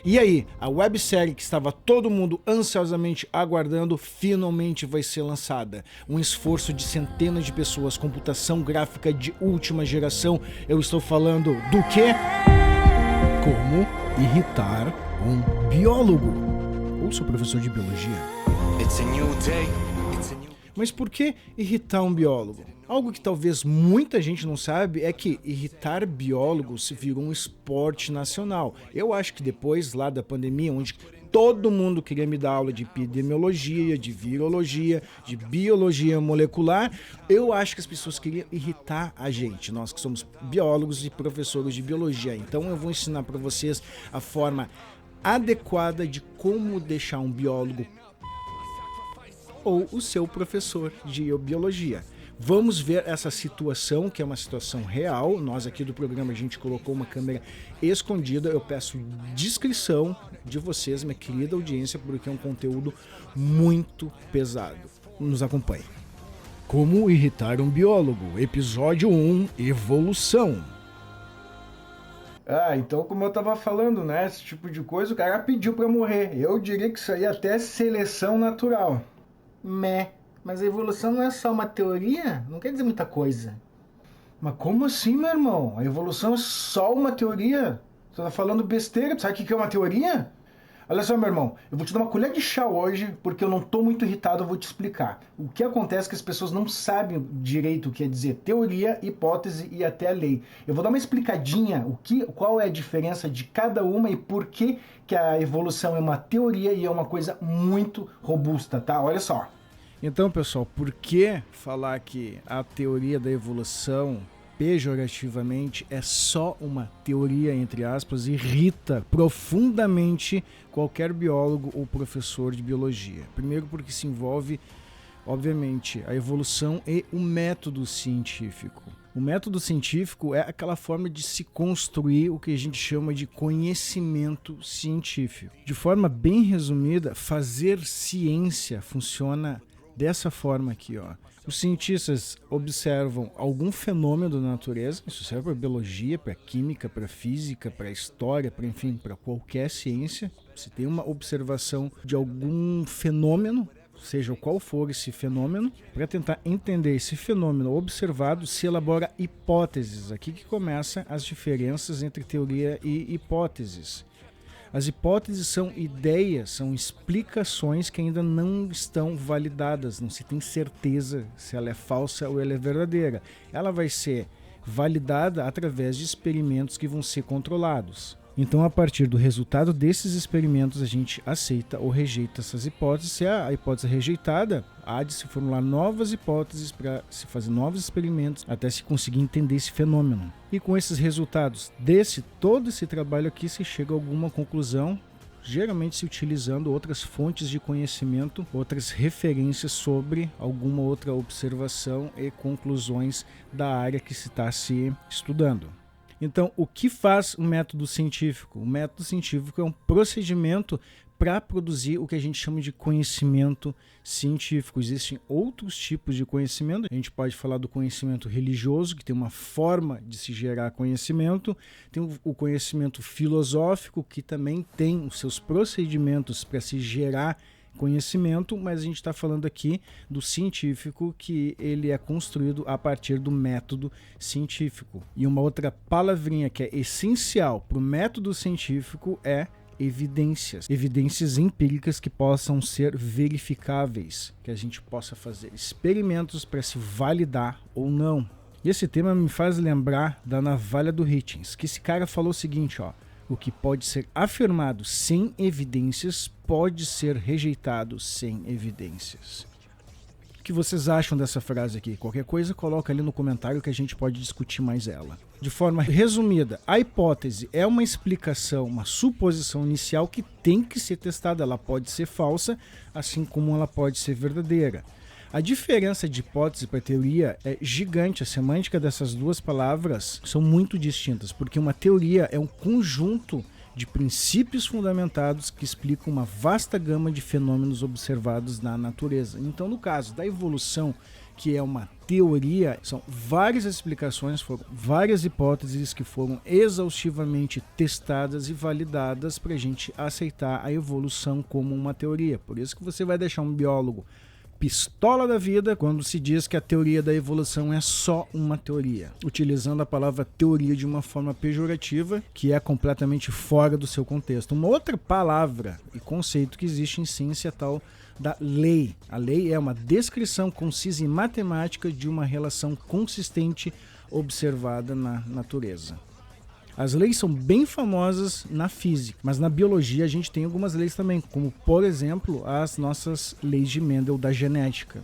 E aí, a websérie que estava todo mundo ansiosamente aguardando finalmente vai ser lançada. Um esforço de centenas de pessoas, computação gráfica de última geração. Eu estou falando do quê? Como irritar um biólogo. Ou seu professor de biologia. Mas por que irritar um biólogo? Algo que talvez muita gente não sabe é que irritar biólogos virou um esporte nacional. Eu acho que depois lá da pandemia, onde todo mundo queria me dar aula de epidemiologia, de virologia, de biologia molecular, eu acho que as pessoas queriam irritar a gente, nós que somos biólogos e professores de biologia. Então eu vou ensinar para vocês a forma adequada de como deixar um biólogo ou o seu professor de biologia. Vamos ver essa situação, que é uma situação real. Nós aqui do programa, a gente colocou uma câmera escondida. Eu peço descrição de vocês, minha querida audiência, porque é um conteúdo muito pesado. Nos acompanhe. Como irritar um biólogo? Episódio 1, Evolução. Então como eu tava falando, né? Esse tipo de coisa o cara pediu pra morrer. Eu diria que isso aí é até seleção natural. Mas a evolução não é só uma teoria? Não quer dizer muita coisa. Mas como assim, meu irmão? A evolução é só uma teoria? Você tá falando besteira? Tu sabe o que é uma teoria? Olha só, meu irmão, eu vou te dar uma colher de chá hoje, porque eu não tô muito irritado, eu vou te explicar. O que acontece é que as pessoas não sabem direito o que é dizer teoria, hipótese e até a lei. Eu vou dar uma explicadinha, qual é a diferença de cada uma e por que a evolução é uma teoria e é uma coisa muito robusta, tá? Olha só. Então, pessoal, por que falar que a teoria da evolução, pejorativamente, é só uma teoria, entre aspas, irrita profundamente qualquer biólogo ou professor de biologia? Primeiro porque se envolve, obviamente, a evolução e o método científico. O método científico é aquela forma de se construir o que a gente chama de conhecimento científico. De forma bem resumida, fazer ciência funciona dessa forma aqui, ó. Os cientistas observam algum fenômeno da natureza, isso serve para biologia, para química, para física, para história, para enfim, para qualquer ciência. Se tem uma observação de algum fenômeno, seja qual for esse fenômeno, para tentar entender esse fenômeno observado, se elabora hipóteses. Aqui que começam as diferenças entre teoria e hipóteses. As hipóteses são ideias, são explicações que ainda não estão validadas, não se tem certeza se ela é falsa ou ela é verdadeira. Ela vai ser validada através de experimentos que vão ser controlados. Então, a partir do resultado desses experimentos, a gente aceita ou rejeita essas hipóteses. Se a hipótese é rejeitada, há de se formular novas hipóteses para se fazer novos experimentos até se conseguir entender esse fenômeno. E com esses resultados todo esse trabalho aqui, se chega a alguma conclusão, geralmente se utilizando outras fontes de conhecimento, outras referências sobre alguma outra observação e conclusões da área que se está se estudando. Então, o que faz o método científico? O método científico é um procedimento para produzir o que a gente chama de conhecimento científico. Existem outros tipos de conhecimento. A gente pode falar do conhecimento religioso, que tem uma forma de se gerar conhecimento. Tem o conhecimento filosófico, que também tem os seus procedimentos para se gerar conhecimento, mas a gente está falando aqui do científico, que ele é construído a partir do método científico. E uma outra palavrinha que é essencial para o método científico é evidências. Evidências empíricas que possam ser verificáveis, que a gente possa fazer experimentos para se validar ou não. E esse tema me faz lembrar da navalha do Hitchens, que esse cara falou o seguinte, ó: o que pode ser afirmado sem evidências pode ser rejeitado sem evidências. O que vocês acham dessa frase aqui? Qualquer coisa, coloca ali no comentário que a gente pode discutir mais ela. De forma resumida, a hipótese é uma explicação, uma suposição inicial que tem que ser testada. Ela pode ser falsa, assim como ela pode ser verdadeira. A diferença de hipótese para teoria é gigante. A semântica dessas duas palavras são muito distintas, porque uma teoria é um conjunto de princípios fundamentados que explicam uma vasta gama de fenômenos observados na natureza. Então, no caso da evolução, que é uma teoria, são várias explicações, foram várias hipóteses que foram exaustivamente testadas e validadas para a gente aceitar a evolução como uma teoria. Por isso que você vai deixar um biólogo pistola da vida quando se diz que a teoria da evolução é só uma teoria, utilizando a palavra teoria de uma forma pejorativa, que é completamente fora do seu contexto. Uma outra palavra e conceito que existe em ciência é tal da lei. A lei é uma descrição concisa e matemática de uma relação consistente observada na natureza. As leis são bem famosas na física, mas na biologia a gente tem algumas leis também, como, por exemplo, as nossas leis de Mendel da genética.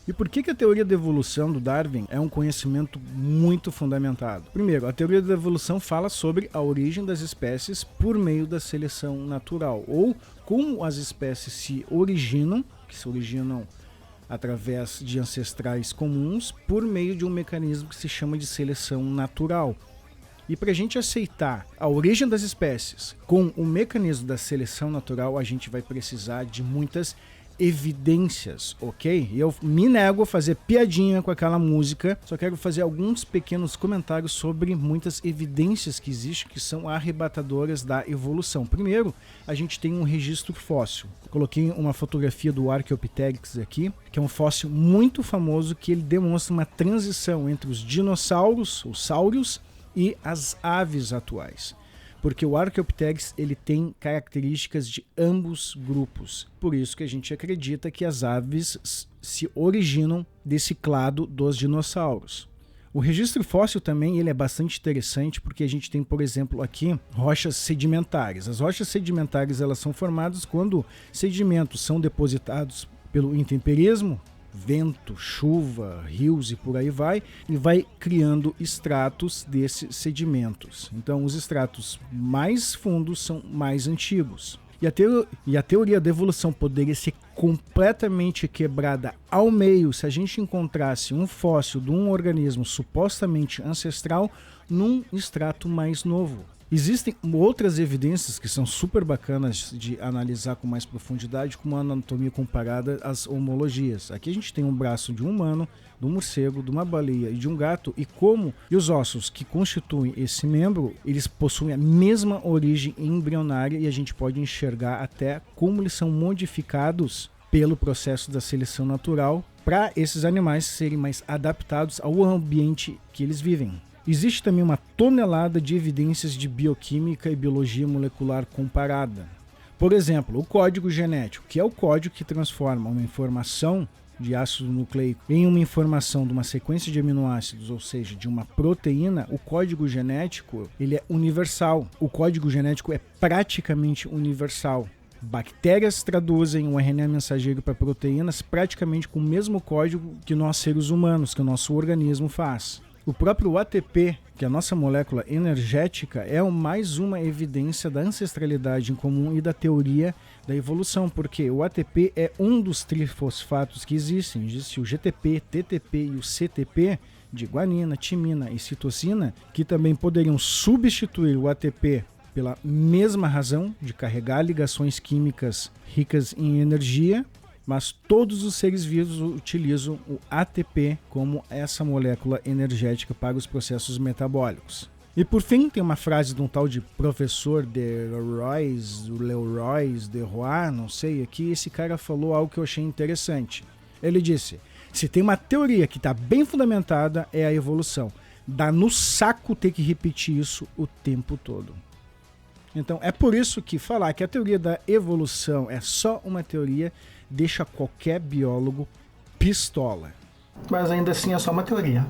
E por que a teoria da evolução do Darwin é um conhecimento muito fundamentado? Primeiro, a teoria da evolução fala sobre a origem das espécies por meio da seleção natural, ou como as espécies se originam, que se originam através de ancestrais comuns, por meio de um mecanismo que se chama de seleção natural. E para a gente aceitar a origem das espécies com o mecanismo da seleção natural, a gente vai precisar de muitas evidências, ok? E eu me nego a fazer piadinha com aquela música, só quero fazer alguns pequenos comentários sobre muitas evidências que existem que são arrebatadoras da evolução. Primeiro, a gente tem um registro fóssil. Coloquei uma fotografia do Archaeopteryx aqui, que é um fóssil muito famoso que ele demonstra uma transição entre os dinossauros, os sáurios, e as aves atuais, porque o Archaeopteryx ele tem características de ambos grupos, por isso que a gente acredita que as aves se originam desse clado dos dinossauros. O registro fóssil também ele é bastante interessante porque a gente tem, por exemplo, aqui rochas sedimentares. As rochas sedimentares elas são formadas quando sedimentos são depositados pelo intemperismo, vento, chuva, rios e por aí vai, e vai criando estratos desses sedimentos. Então, os estratos mais fundos são mais antigos. E a teoria da evolução poderia ser completamente quebrada ao meio se a gente encontrasse um fóssil de um organismo supostamente ancestral num estrato mais novo. Existem outras evidências que são super bacanas de analisar com mais profundidade, como a anatomia comparada às homologias. Aqui a gente tem um braço de um humano, de um morcego, de uma baleia e de um gato, e os ossos que constituem esse membro, eles possuem a mesma origem embrionária e a gente pode enxergar até como eles são modificados pelo processo da seleção natural para esses animais serem mais adaptados ao ambiente que eles vivem. Existe também uma tonelada de evidências de bioquímica e biologia molecular comparada. Por exemplo, o código genético, que é o código que transforma uma informação de ácido nucleico em uma informação de uma sequência de aminoácidos, ou seja, de uma proteína. O código genético ele é universal. O código genético é praticamente universal. Bactérias traduzem o RNA mensageiro para proteínas praticamente com o mesmo código que nós seres humanos, que o nosso organismo faz. O próprio ATP, que é a nossa molécula energética, é mais uma evidência da ancestralidade em comum e da teoria da evolução, porque o ATP é um dos trifosfatos que existem. Existe o GTP, TTP e o CTP, de guanina, timina e citosina, que também poderiam substituir o ATP pela mesma razão de carregar ligações químicas ricas em energia, mas todos os seres vivos utilizam o ATP como essa molécula energética para os processos metabólicos. E por fim, tem uma frase de um tal de professor Leroy de Roy, não sei, aqui esse cara falou algo que eu achei interessante. Ele disse, se tem uma teoria que está bem fundamentada é a evolução. Dá no saco ter que repetir isso o tempo todo. Então é por isso que falar que a teoria da evolução é só uma teoria deixa qualquer biólogo pistola. Mas ainda assim é só uma teoria.